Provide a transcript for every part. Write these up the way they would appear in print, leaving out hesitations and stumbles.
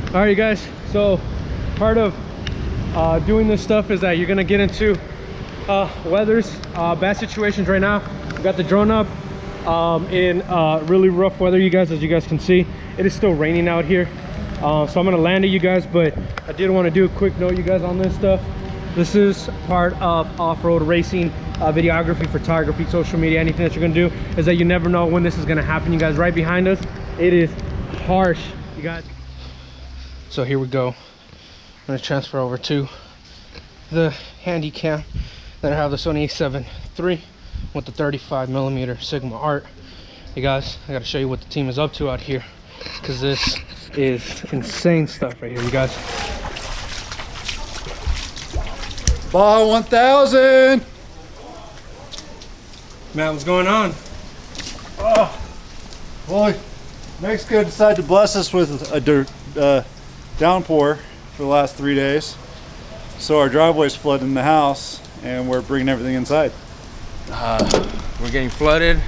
All right, you guys, so part of doing this stuff is that you're gonna get into weathers, bad situations. Right now we got the drone up in really rough weather, you guys. As you guys can see, it is still raining out here, so I'm gonna land it, you guys. But I did want to do a quick note, you guys, on this stuff. This is part of off-road racing, videography, photography, social media, anything that you're gonna do, is that you never know when this is gonna happen, you guys. Right behind us, it is harsh, you guys. So here we go. I'm gonna transfer over to the handy cam. Then I have the Sony a7 III with the 35mm Sigma Art. You guys, I gotta show you what the team is up to out here, because this is insane stuff right here, you guys. Baja 1000! Matt, what's going on? Oh, well, Mexico decided to bless us with a downpour for the last 3 days. So our driveway's flooded in the house and we're bringing everything inside. We're getting flooded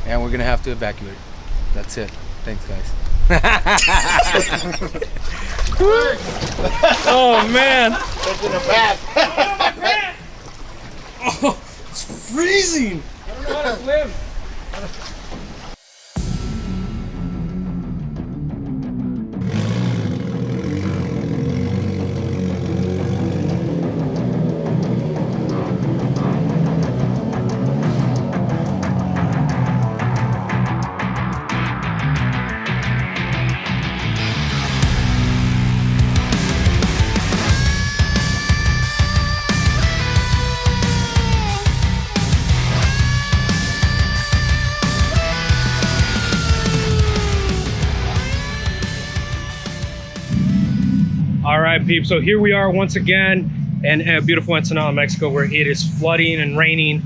and we're gonna have to evacuate. That's it. Thanks, guys. Oh man! It's in the back. Oh, it's freezing! I don't know how to swim. All right, peeps, so here we are once again in beautiful Ensenada, Mexico, where it is flooding and raining.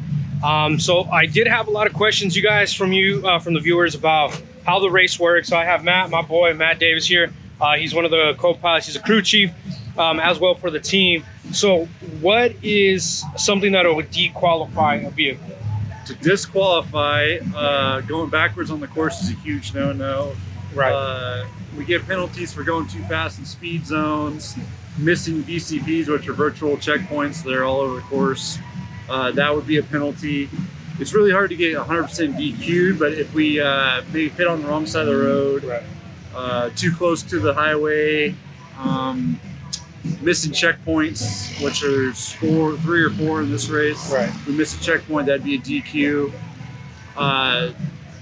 So I did have a lot of questions, you guys, from the viewers, about how the race works. So I have Matt, my boy, Matt Davis here. He's one of the co-pilots. He's a crew chief as well for the team. So what is something that would dequalify a vehicle? To disqualify, going backwards on the course is a huge no-no. Right. We get penalties for going too fast in speed zones, missing VCPs, which are virtual checkpoints. They're all over the course. That would be a penalty. It's really hard to get 100% DQ'd, but if we maybe hit on the wrong side of the road, Right. Too close to the highway, missing checkpoints, which are 3 or 4 in this race. Right. We miss a checkpoint, that'd be a DQ.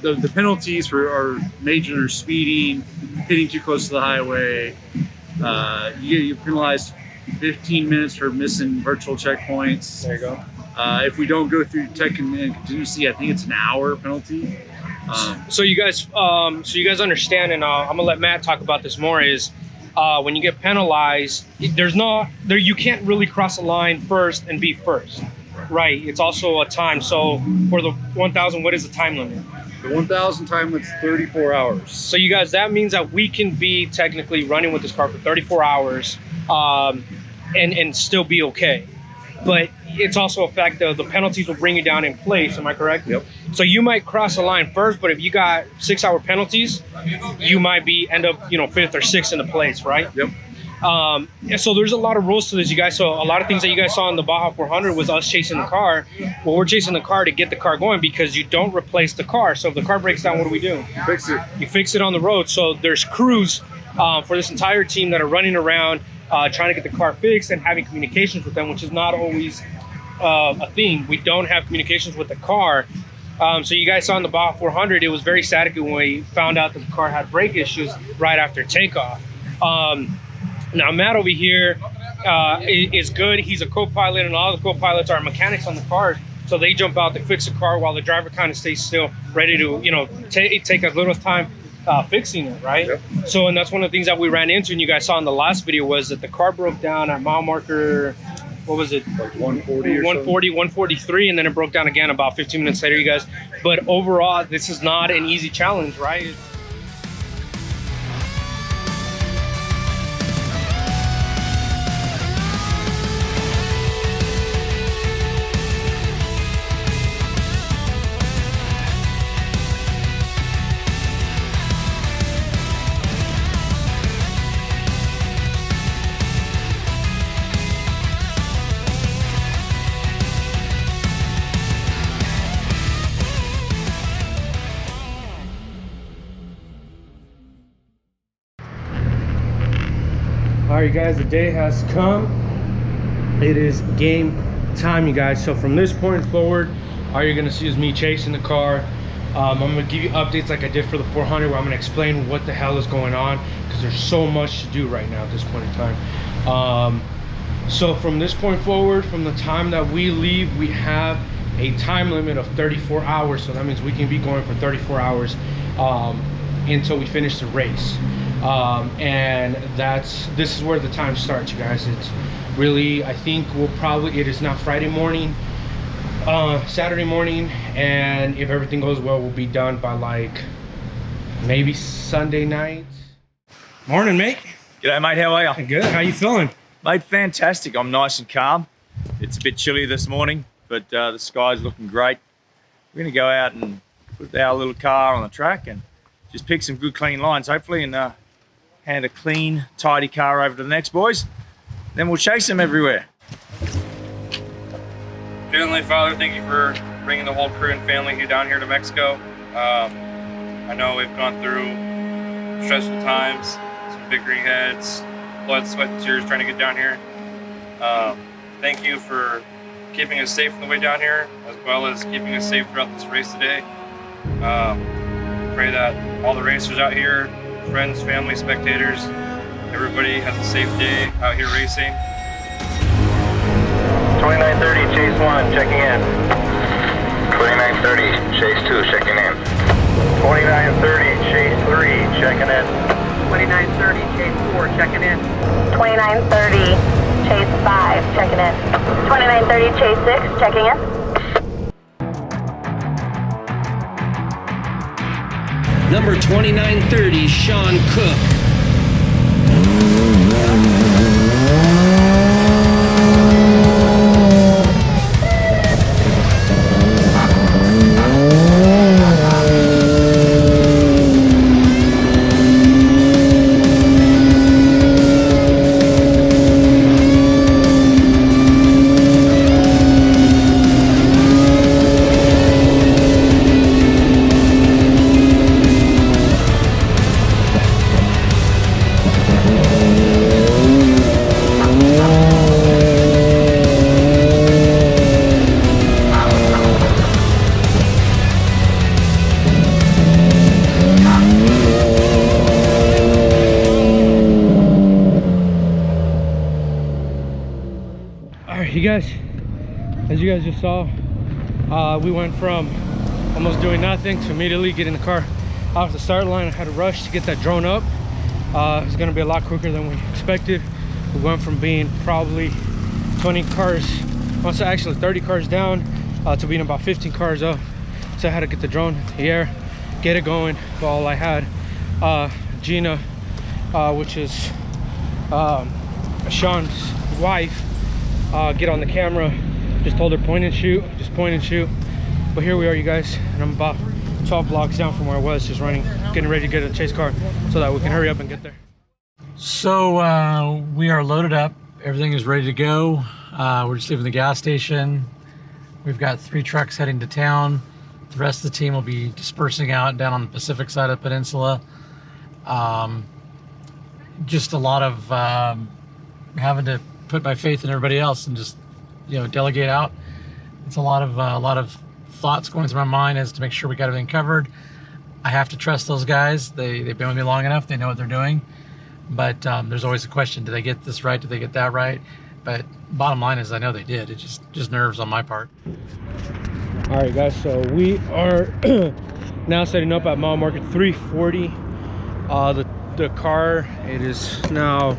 The penalties are major speeding, hitting too close to the highway. You penalized 15 minutes for missing virtual checkpoints. There you go. If we don't go through tech and contingency, I think it's an hour penalty. So you guys understand, and I'm gonna let Matt talk about this more, is when you get penalized, you can't really cross a line first and be first. Right, it's also a time. So for the 1000, what is the time limit? The 1000 time limit's 34 hours. So you guys, that means that we can be technically running with this car for 34 hours and still be okay. But it's also a fact that the penalties will bring you down in place, am I correct? Yep. So you might cross a line first, but if you got 6-hour penalties, you might end up 5th or 6th in the place, right? Yep. And so there's a lot of rules to this, you guys. So a lot of things that you guys saw in the Baja 400 was us chasing the car. Well, we're chasing the car to get the car going, because you don't replace the car. So if the car breaks down, what do we do? Fix it. You fix it on the road. So there's crews for this entire team that are running around trying to get the car fixed and having communications with them, which is not always a thing. We don't have communications with the car. So you guys saw in the Baja 400, it was very static when we found out that the car had brake issues right after takeoff. Now Matt over here is good. He's a co-pilot, and all the co-pilots are mechanics on the car. So they jump out to fix the car while the driver kind of stays still, ready to take as little time fixing it, right? Yep. So, and that's one of the things that we ran into, and you guys saw in the last video, was that the car broke down at mile marker, what was it? Like 140 or 140, 143, and then it broke down again about 15 minutes later, you guys. But overall, this is not an easy challenge, right? All right, guys, the day has come. It is game time, you guys. So from this point forward, all you're gonna see is me chasing the car. I'm gonna give you updates like I did for the 400, where I'm gonna explain what the hell is going on, because there's so much to do right now at this point in time. So from this point forward, from the time that we leave, we have a time limit of 34 hours. So that means we can be going for 34 hours until we finish the race. And this is where the time starts, you guys. It's really, I think it is now Friday morning, Saturday morning, and if everything goes well, we'll be done by like maybe Sunday night. Morning, mate. G'day, mate. How are you? Good. How you feeling? Mate, fantastic. I'm nice and calm. It's a bit chilly this morning, but the sky's looking great. We're going to go out and put our little car on the track and just pick some good, clean lines, hopefully, and hand a clean, tidy car over to the next boys. Then we'll chase them everywhere. Heavenly Father, thank you for bringing the whole crew and family here down here to Mexico. I know we've gone through stressful times, some bickering heads, blood, sweat, and tears trying to get down here. Thank you for keeping us safe on the way down here, as well as keeping us safe throughout this race today. Pray that all the racers out here, friends, family, spectators, everybody has a safe day out here racing. 2930, chase 1, checking in. 2930, chase 2, checking in. 2930, chase 3, checking in. 2930, chase 4, checking in. 2930, chase 5, checking in. 2930, chase 6, checking in. Number 2930, Sean Cook. You guys, as you guys just saw, we went from almost doing nothing to immediately getting the car off the start line. I had to rush to get that drone up. It's going to be a lot quicker than we expected. We went from being probably 20 cars, actually 30 cars down, to being about 15 cars up. So I had to get the drone in the air, get it going. While I had Gina, which is Sean's wife, get on the camera. Just told her point and shoot, just point and shoot. But here we are, you guys, and I'm about 12 blocks down from where I was, just running, getting ready to get a chase car so that we can hurry up and get there. So we are loaded up, everything is ready to go. We're just leaving the gas station. We've got 3 trucks heading to town. The rest of the team will be dispersing out down on the Pacific side of the peninsula. Just a lot of having to put my faith in everybody else and just, you know, delegate out. It's a lot of thoughts going through my mind as to make sure we got everything covered. I have to trust those guys. They've been with me long enough. They know what they're doing. But there's always a question: did they get this right? Did they get that right? But bottom line is, I know they did. It just nerves on my part. All right, guys. So we are now setting up at mile marker 340. The car. It is now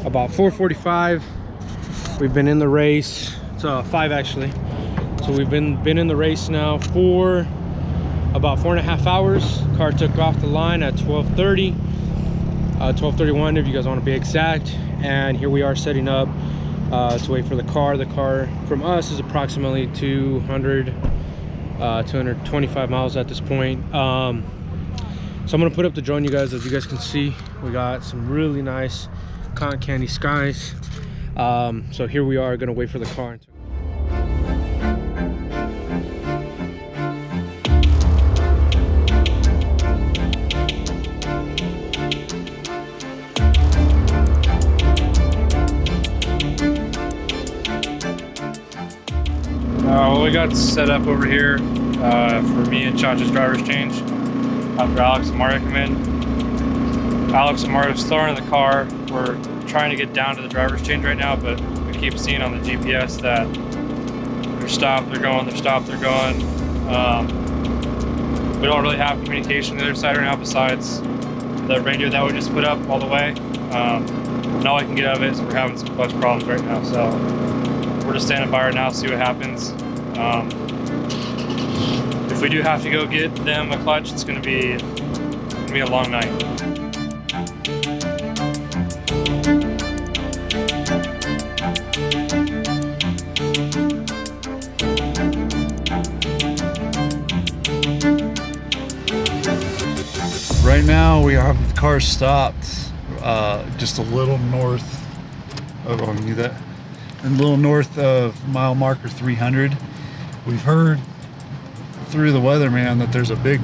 about 4:45. We've been in the race. It's 5 actually. So we've been in the race now for about 4.5 hours. Car took off the line at 12:30, 12:31 if you guys want to be exact. And here we are setting up to wait for the car. The car from us is approximately 225 miles at this point. So I'm gonna put up the drone, you guys. As you guys can see, we got some really nice cotton candy skies. So here we are gonna wait for the car. we got set up over here for me and Chacha's driver's change after Alex and Mario come in. Alex and Mario still are in the car. We're trying to get down to the driver's change right now, but we keep seeing on the GPS that they're stopped, they're going, they're stopped, they're going. We don't really have communication on the other side right now besides the radio that we just put up all the way. And all I can get out of it is we're having some clutch problems right now. So we're just standing by right now to see what happens. If we do have to go get them a clutch, it's gonna be a long night. Right now we have the car stopped just a little north of, I can do that, a little north of mile marker 300. We've heard through the weatherman that there's a big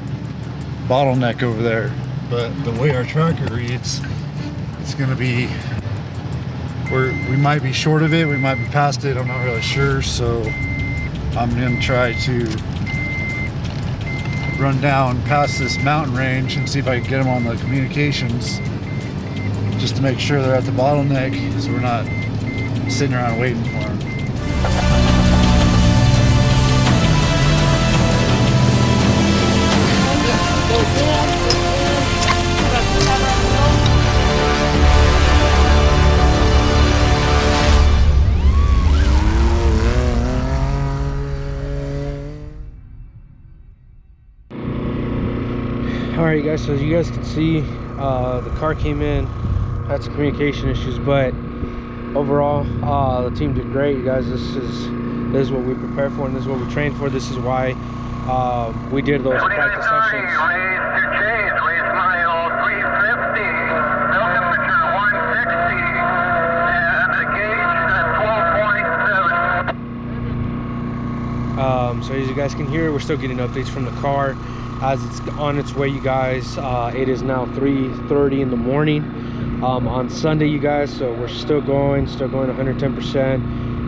bottleneck over there, but the way our tracker reads, it's gonna be, we might be short of it, we might be past it, I'm not really sure. So I'm gonna try to run down past this mountain range and see if I can get them on the communications, just to make sure they're at the bottleneck so we're not sitting around waiting for them. Alright guys, so as you guys can see, the car came in, had some communication issues, but overall the team did great. You guys, this is what we prepared for and this is what we trained for. This is why we did those practice sessions. So as you guys can hear, we're still getting updates from the car as it's on its way, you guys. It is now 3:30 in the morning on Sunday, you guys, so we're still going 110%.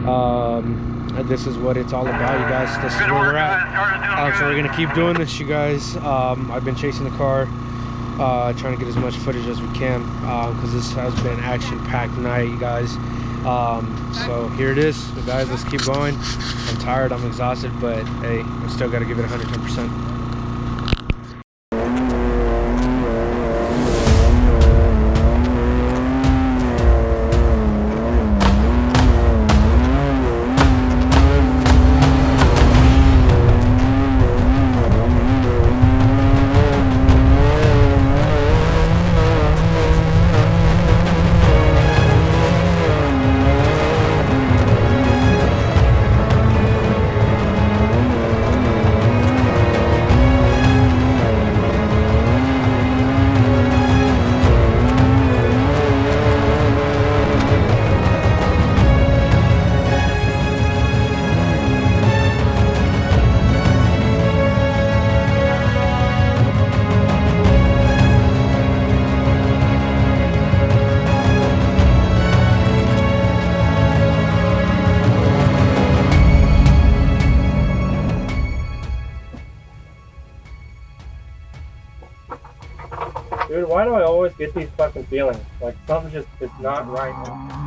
And this is what it's all about, you guys. This is where we're at. So we're gonna keep doing this, you guys. I've been chasing the car, trying to get as much footage as we can, because this has been an action-packed night, you guys. So here it is, so guys, let's keep going. I'm tired, I'm exhausted, but hey, I still got to give it 110%. Dude, why do I always get these fucking feelings? Like something just is not right now.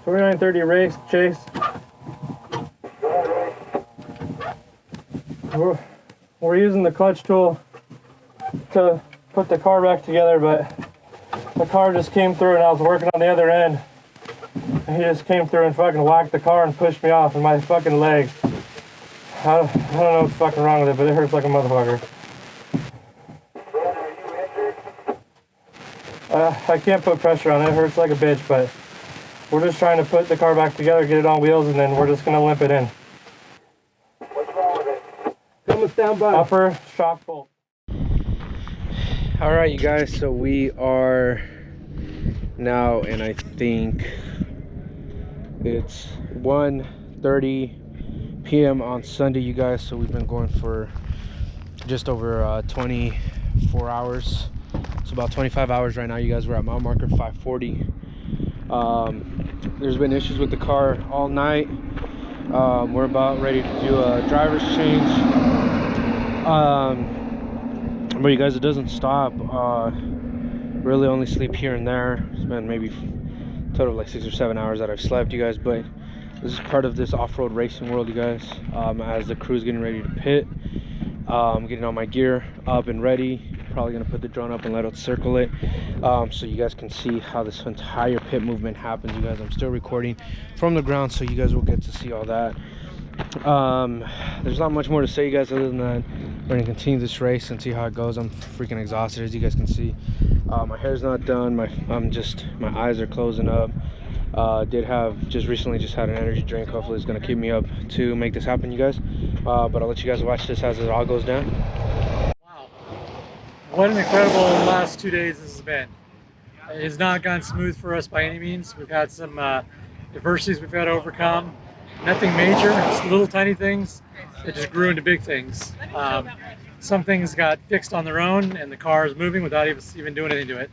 .2930 race chase. we're using the clutch tool to put the car back together, but the car just came through and I was working on the other end. And he just came through and fucking whacked the car and pushed me off in my fucking leg. I don't know what's fucking wrong with it, but it hurts like a motherfucker. I can't put pressure on it. It hurts like a bitch, but we're just trying to put the car back together, get it on wheels, and then we're just gonna limp it in. What's wrong with it? Coming down by upper shock bolt. All right, you guys, so we are now, and I think it's 1:30 p.m. on Sunday, you guys. So we've been going for just over 24 hours. So about 25 hours right now, you guys. We're at mile marker 540. There's been issues with the car all night. We're about ready to do a driver's change. But you guys, it doesn't stop. Really only sleep here and there. It's been maybe a total of like 6 or 7 hours that I've slept, you guys. But this is part of this off-road racing world, you guys. As the crew's getting ready to pit, I'm getting all my gear up and ready. Probably gonna put the drone up and let it circle it, so you guys can see how this entire pit movement happens, you guys. I'm still recording from the ground, so you guys will get to see all that. There's not much more to say, you guys, other than that we're gonna continue this race and see how it goes. I'm freaking exhausted, as you guys can see. My hair's not done. My eyes are closing up. Did have recently had an energy drink. Hopefully it's gonna keep me up to make this happen, you guys. But I'll let you guys watch this as it all goes down. Wow, what an incredible last 2 days this has been. It has not gone smooth for us by any means. We've had some adversities we've had to overcome. Nothing major, just little tiny things that just grew into big things. Some things got fixed on their own and the car is moving without even doing anything to it.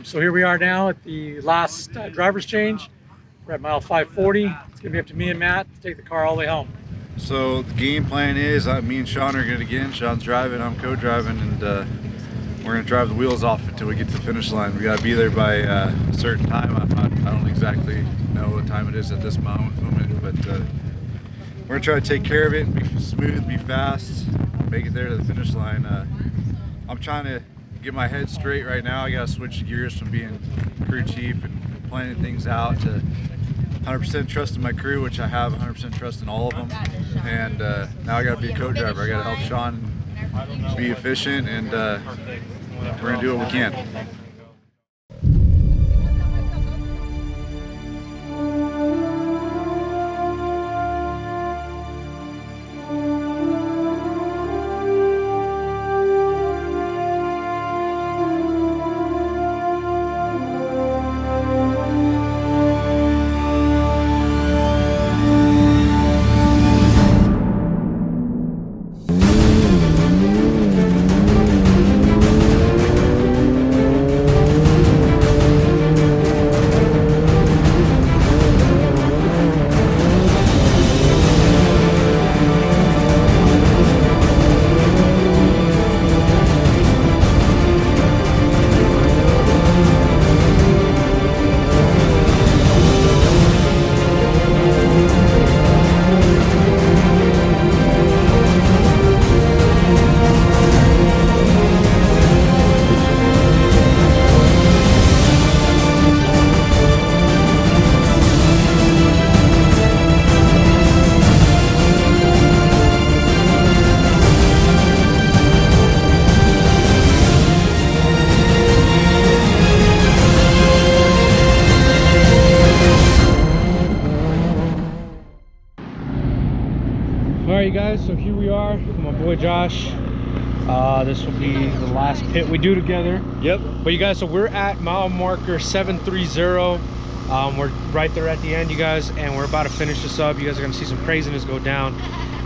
So here we are now at the last driver's change. We're at mile 540. It's gonna be up to me and Matt to take the car all the way home. So the game plan is me and Sean are gonna get in. Sean's driving, I'm co-driving, and we're gonna drive the wheels off until we get to the finish line. We gotta be there by a certain time. I don't exactly know what time it is at this moment, but we're gonna try to take care of it, be smooth, be fast, make it there to the finish line. I'm trying to get my head straight right now. I gotta switch gears from being crew chief and planning things out to 100% trust in my crew, which I have 100% trust in all of them. And now I gotta be a co-driver. I gotta help Sean be efficient, and we're gonna do what we can. Alright, you guys, so here we are with my boy Josh. This will be the last pit we do together. Yep. But you guys, so we're at mile marker 730. We're right there at the end, you guys, and we're about to finish this up. You guys are gonna see some craziness go down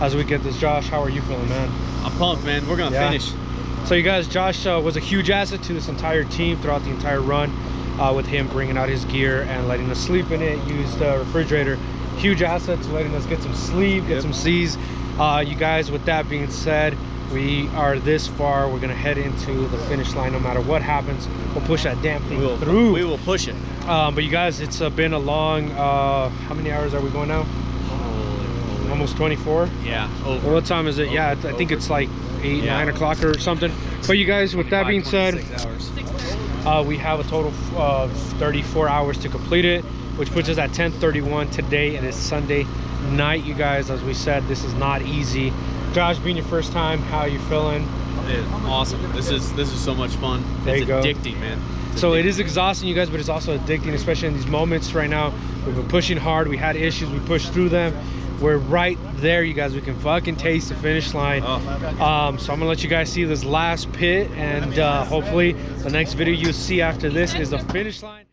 as we get this. Josh, how are you feeling, man? I'm pumped, man. We're gonna finish. So you guys, Josh was a huge asset to this entire team throughout the entire run, with him bringing out his gear and letting us sleep in it, use the refrigerator. Huge asset to letting us get some sleep, get some C's. You guys, with that being said, we are this far. We're gonna head into the finish line no matter what happens. We'll push that damn thing through. We will push it. But you guys, it's been a long, how many hours are we going now? almost 24. Yeah. Well, what time is it? Yeah, I think it's like 8, 9 o'clock or something. But you guys, with that being said, we have a total of 34 hours to complete it, which puts us at 10:31 today, and it's Sunday night. You guys, as we said, this is not easy. Josh, being your first time, how are you feeling? Awesome. This is so much fun. It's addicting, man. So it is exhausting, you guys, but it's also addicting, especially in these moments right now. We've been pushing hard. We had issues. We pushed through them. We're right there, you guys. We can fucking taste the finish line. So I'm gonna let you guys see this last pit, and hopefully the next video you see after this is the finish line.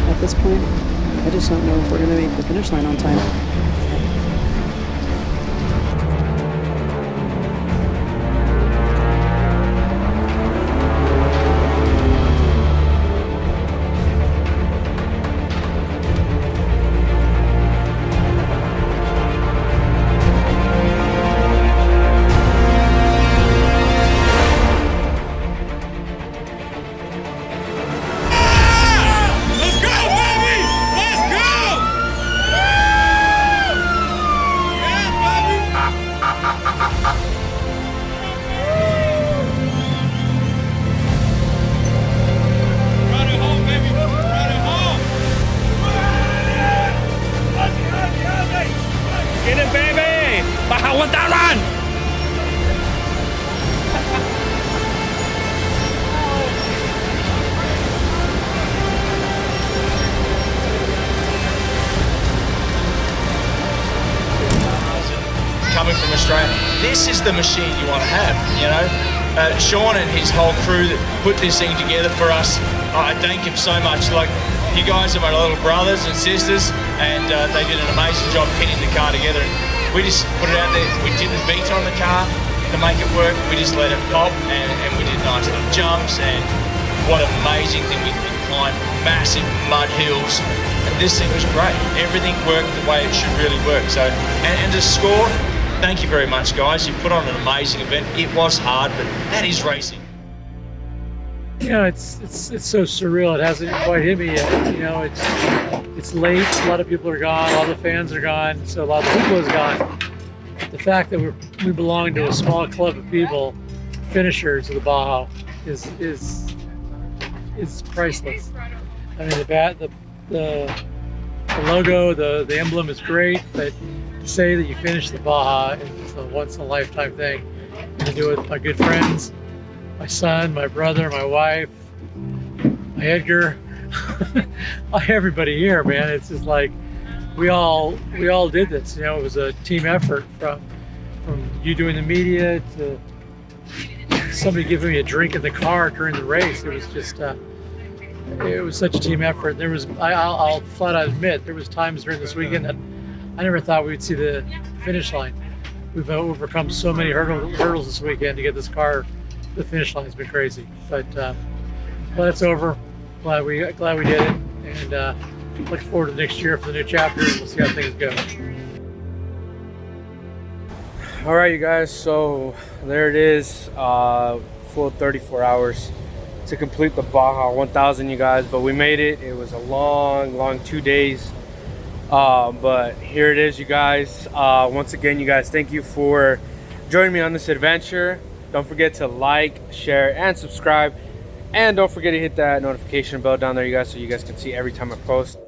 At this point, I just don't know if we're going to make the finish line on time. Get it, baby! Baja 1000! Coming from Australia, this is the machine you want to have, you know. Sean and his whole crew that put this thing together for us, I thank him so much. Like, you guys are my little brothers and sisters, and they did an amazing job pinning the car together. And we just put it out there. We didn't beat on the car to make it work. We just let it pop, and we did nice little jumps. And what an amazing thing we climbed massive mud hills. And this thing was great. Everything worked the way it should really work. So, and to score, thank you very much, guys. You've put on an amazing event. It was hard, but that is racing. You know, it's so surreal. It hasn't quite hit me yet. You know, it's late. A lot of people are gone. A lot of the fans are gone. So a lot of the people is gone. The fact that we belong to a small club of people, finishers of the Baja, is priceless. I mean, the logo, the emblem is great, but to say that you finished the Baja is a once in a lifetime thing. And to do it with my good friends. My son, my brother, my wife, my Edgar, everybody here, man. It's just like we all did this. You know, it was a team effort from you doing the media to somebody giving me a drink in the car during the race. It was just it was such a team effort. There was I'll flat out admit there was times during this weekend that I never thought we'd see the finish line. We've overcome so many hurdles this weekend to get this car. The finish line has been crazy, but glad it's over. Glad we did it, and looking forward to next year for the new chapter. We'll see how things go. All right, you guys. So there it is. Full 34 hours to complete the Baja 1000, you guys. But we made it. It was a long 2 days. But here it is, you guys. Once again, you guys, thank you for joining me on this adventure. Don't forget to like, share, and subscribe. And don't forget to hit that notification bell down there, you guys, so you guys can see every time I post.